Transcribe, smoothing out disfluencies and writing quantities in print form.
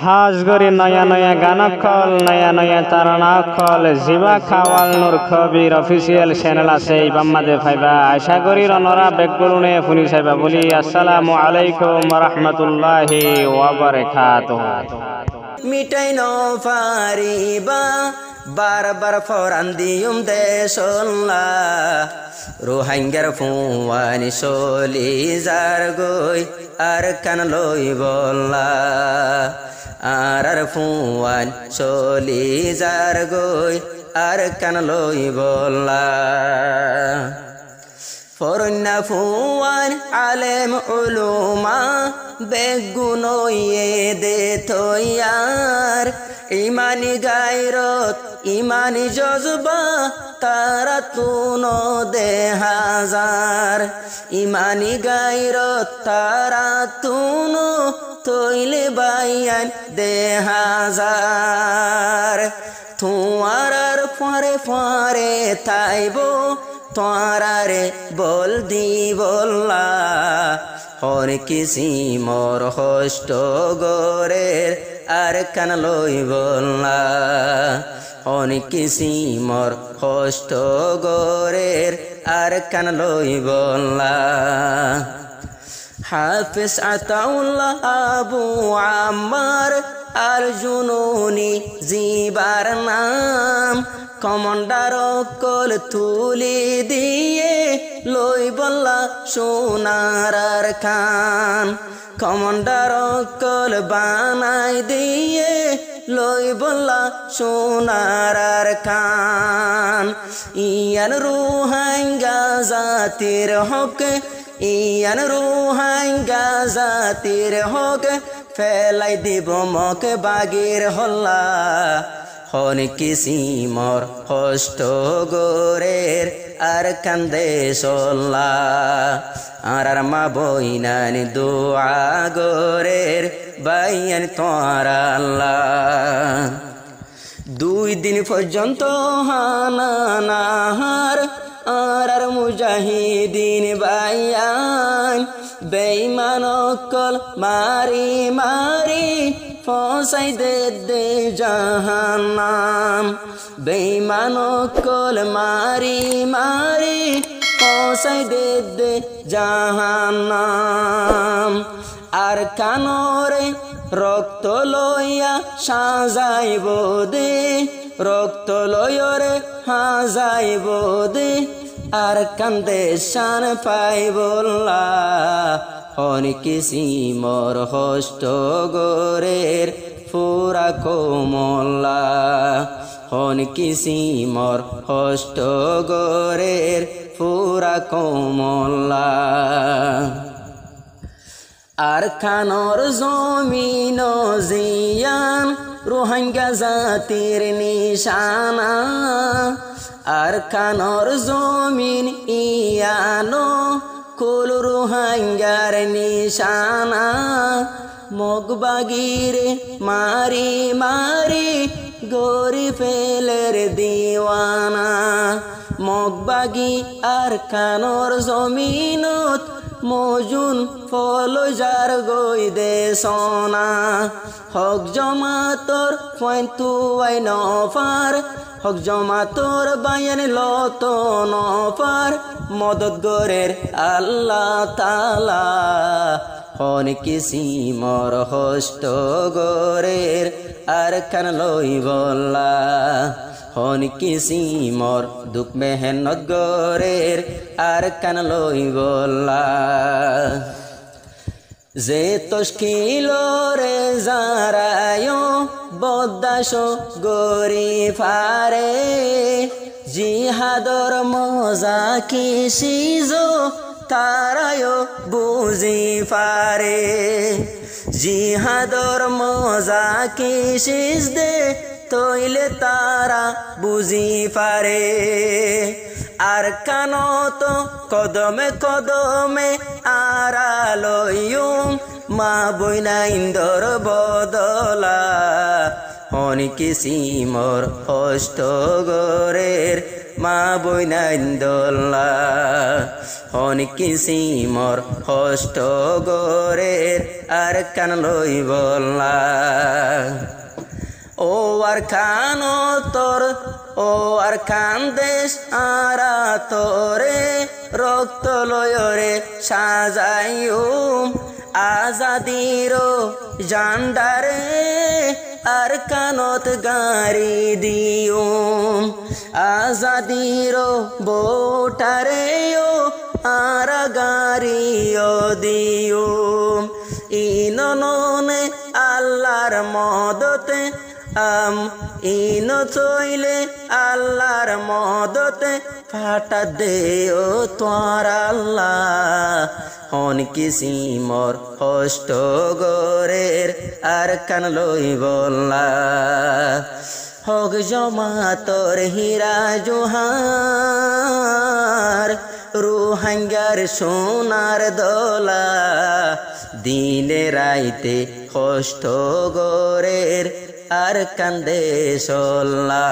হাজ গরি নয়া নয়া গানকল নয়া নয়া তারানাকল জিবা খাওয়াল নূর খবির অফিসিয়াল চ্যানেল আছে ইবাম্মাদে ফাইবা আশা করি রনরা বেকগুলুনে ফুনি সাইবা বলি আসসালামু আলাইকুম রাহমাতুল্লাহি ওয়া বারাকাতুহু। মিটাই ন ফারিবা বারবার ফরান দিয়ুম দেশল্লা রোহাঙ্গার ফুয়ানি সলি যার গই আর কান লই বল্লা আর ফুয়ান সলি যার গই আর কান লই বল্লা ফরন্না ফুয়ান আলেম উলুমা বেগুনইয়ে দে থইয়ার ইমানি গায়রত ইমানি জজবা তারা তুনো দে হাজার ইমানি গায়রত তারা তুনো তৈলে বাইয়ান দে হাজার তুয়ার ফরে ফরে তাইব তোরারে বল দি বল্লা হর কিসি মোর হষ্ট গোরের আর কান লই বল্লা হর কিসি মোর হষ্ট গোরের আর কান লই বল্লা হাফিজ আতাউল্লাহ আবু আম্মার আর জুনুনি জিবার নাম কমান্ডার কল তুলি দিয়ে লই বল্লা সোনার খান কমান্ডার কল বানাই দিয়ে লই বল্লা সোনার খান ইয়ান রুহাঙ্গা জাতির হক ইয়ান রুহাঙ্গা জাতির হক ফেলাই দিব মক বাগির হল্লা হন কিসি মোর হষ্ট গোরের আর কান্দে সল্লা আর মা বইনানি দোয়া গোরের বাইয়ান তোরা আল্লাহ দুই দিন পর্যন্ত হানা নাহার আর মুজাহিদিন বাইয়ান বেঈমান কল মারি মারি ফসাই দে জাহান্নাম বেঈমান কল মারি মারি ফসাই দে জাহান্নাম আর কানরে রক্ত লইয়া সাজাইব দে রক্ত লয়রে হাজাইব দে আর কান্দে শান পাইবল্লা হন কিসি মোর হষ্ট গোরের ফুরা কোমল্লা হন কিসি মোর হষ্ট গোরের ফুরা কোমল্লা আর খানর জমিন জিয়ান রোহাঙ্গা জাতির নিশানা আর খানর জমিন ইয়ানো কুল রোহাঙ্গার নিশানা মগবাগিরে মারি মারি গরি ফেলের দিওয়ানা মগবাগি আর খানর জমিনত মজুন ফল যার গই দে সোনা হক জমাতর পয়েন্টু আই নফার হক জমাতর বায়ান লত নফার মদত গরের আল্লাহ তাআলা হন কিসি মোর হষ্ট গরের আর কান লই বল্লা হন কিসি মোর দুঃখ মেহনত গরের আর কান লই বল্লা যে তশকিল রে জারায় বদাস গরি ফারে জিহাদর মজা কিসিজো তারায় বুঝি ফারে জিহাদর মজা কিসিজ দে তৈলে তারা বুঝি পারে আর কানত কদমে কদমে আড়ালয়ুম মা বইনা ইন্দর বদলা হন কিসি মোর হষ্ট গোরের মা বইনা ইন্দোলা হন কিসি মোর হষ্ট গোরের আর কান লই বল্লা আর খানো তোর ও আর খান দেশ আরা তোরে রক্ত লয়রে সাজাইম আজাদির জান্ডারে আর কানত গাড়ি দিউম আজাদির বোটারে ও আর গাড়িও দিউম ইননে আল্লাহর মদতে ইন চইলে আল্লাহর মদতে ফাটা দেও তোর আল্লাহ হন কিসিমর কষ্ট গরের আর কান লই বললা হক জমা তোর হীরা জোহার রুহাঙ্গার সোনার দলা দিনে রাইতে কষ্ট গরের আর কান্দে সল্লা।